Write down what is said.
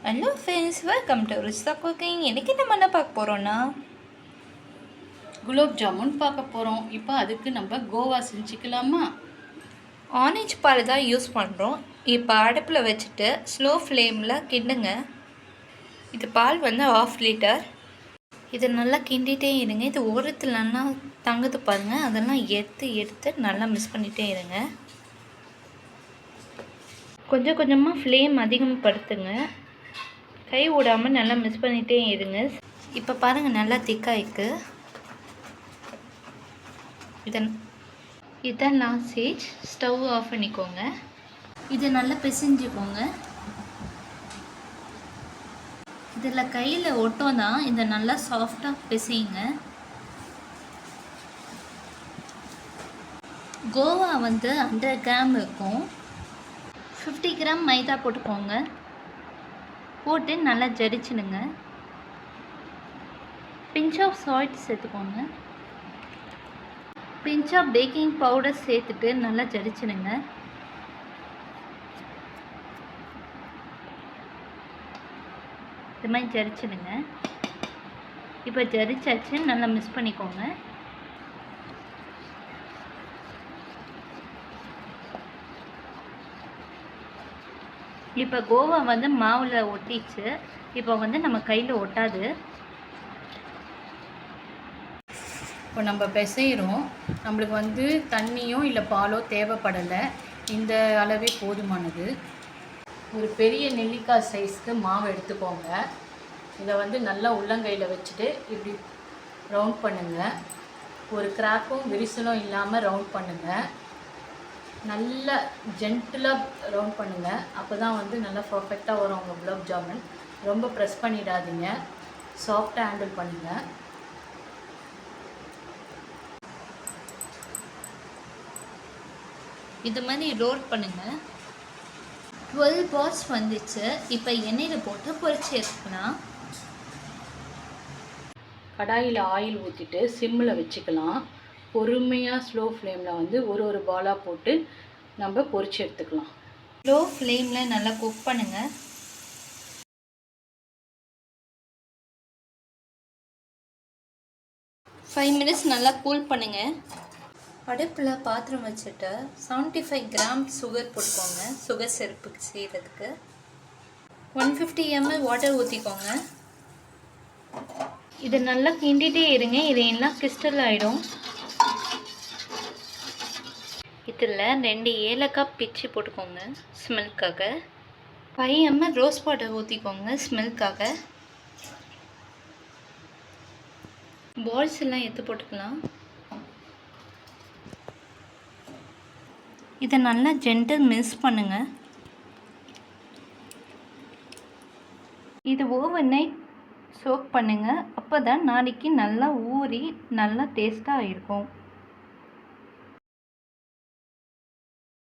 Hello friends, welcome to Ruchitha cooking. இன்றைக்கி நம்ம என்ன பார்க்க போகிறோன்னா குலோப் ஜாமுன் பார்க்க போகிறோம். இப்போ அதுக்கு நம்ம கோவா செஞ்சுக்கலாமா? ஆரஞ்ச் பால் தான் யூஸ் பண்ணுறோம். இப்போ அடுப்பில் வச்சுட்டு ஸ்லோ ஃப்ளேமில் கிண்டுங்க. இது பால் வந்து 1/2 லிட்டர். இதை நல்லா கிண்டிகிட்டே இருங்க. இது ஓரத்தில் நல்லா தங்குது பாருங்கள், அதெல்லாம் எடுத்து நல்லா மிக்ஸ் பண்ணிகிட்டே இருங்க. கொஞ்சம் கொஞ்சமாக ஃப்ளேம் அதிகப்படுத்துங்க. கை விடாமல் நல்லா மிக்ஸ் பண்ணிகிட்டே இருங்க. இப்போ பாருங்கள், நல்லா திக்காயிருக்கு. இதான் லாஸ்ட் ஸ்டேஜ். ஸ்டவ் ஆஃப் பண்ணிக்கோங்க. இதை நல்லா பிசைஞ்சுக்கோங்க. இதில் கையில் ஒட்டும் தான், இதை நல்லா சாஃப்டாக பிசையுங்க. கோவா வந்து 100 கிராம் இருக்கும். 50 கிராம் மைதா போட்டுக்கோங்க. போட்டு நல்லா ஜரிச்சிடுங்க. பிஞ்ச் ஆஃப் சால்ட் சேர்த்துக்கோங்க. பிஞ்ச் ஆஃப் பேக்கிங் பவுடர் சேர்த்துட்டு நல்லா ஜரிச்சிடுங்க. இது மாதிரி ஜரிச்சிடுங்க. இப்போ ஜரிச்சாச்சு, நல்லா மிக்ஸ் பண்ணிக்கோங்க. இப்போ கோவா வந்து மாவில் ஒட்டிச்சு. இப்போ வந்து நம்ம கையில் ஒட்டாது. இப்போ நம்ம பிசைகிறோம். நம்மளுக்கு வந்து தண்ணியோ இல்லை பாலோ தேவைப்படலை. இந்த அளவே போதுமானது. ஒரு பெரிய நெல்லிக்காய் சைஸ்க்கு மாவு எடுத்துக்கோங்க. இதை வந்து நல்லா உள்ளங்கையில் வச்சுட்டு இப்படி ரவுண்ட் பண்ணுங்கள். ஒரு கிராக்கும் விரிசலும் இல்லாமல் ரவுண்ட் பண்ணுங்கள். நல்லா ஜென்டிலாக ரவுண்ட் பண்ணுங்கள். அப்போ தான் வந்து நல்லா பர்ஃபெக்டாக வரும் உங்கள் குலோப் ஜாமுன். ரொம்ப ப்ரெஸ் பண்ணிடாதீங்க, சாஃப்டாக ஹேண்டில் பண்ணுங்கள். இது மாதிரி ரோல் பண்ணுங்கள். 12 பார்ஸ் வந்துச்சு. இப்போ எண்ணெயில் போட்டு பொரிச்சு எடுத்துக்கலாம். கடாயில் ஆயில் ஊற்றிட்டு சிம்மில் வச்சுக்கலாம். பொறுமையாக ஸ்லோ ஃப்ளேமில் வந்து ஒரு பாலாக போட்டு நம்ம பொரிச்சு எடுத்துக்கலாம். ஸ்லோ ஃப்ளேமில் நல்லா குக் பண்ணுங்கள். ஃபைவ் மினிட்ஸ் நல்லா கூல் பண்ணுங்கள். அடுப்பில் பாத்திரம் வச்சுட்டு 75 கிராம் சுகர் போட்டுக்கோங்க. சுகர் சிரப்புக்கு செய்கிறதுக்கு 150 ml வாட்டர் ஊற்றிக்கோங்க. இது நல்லா கிண்டிகிட்டே இருங்க. இது எல்லாம் கிறிஸ்டல் ஆகிடும். இதில் 2 ஏலக்காய் பிச்சு போட்டுக்கோங்க ஸ்மெல்க்காக. 5 ml ரோஸ் வாட்டர் ஊற்றிக்கோங்க ஸ்மெல்க்காக. பால்ஸ் எல்லாம் எடுத்து போட்டுக்கலாம். இதை நல்லா ஜென்டில் மிக்ஸ் பண்ணுங்கள். இது ஓவர் நைட் சோக் பண்ணுங்கள். அப்போ தான் நாளைக்கு நல்லா ஊறி நல்லா டேஸ்ட்டாக இருக்கும்.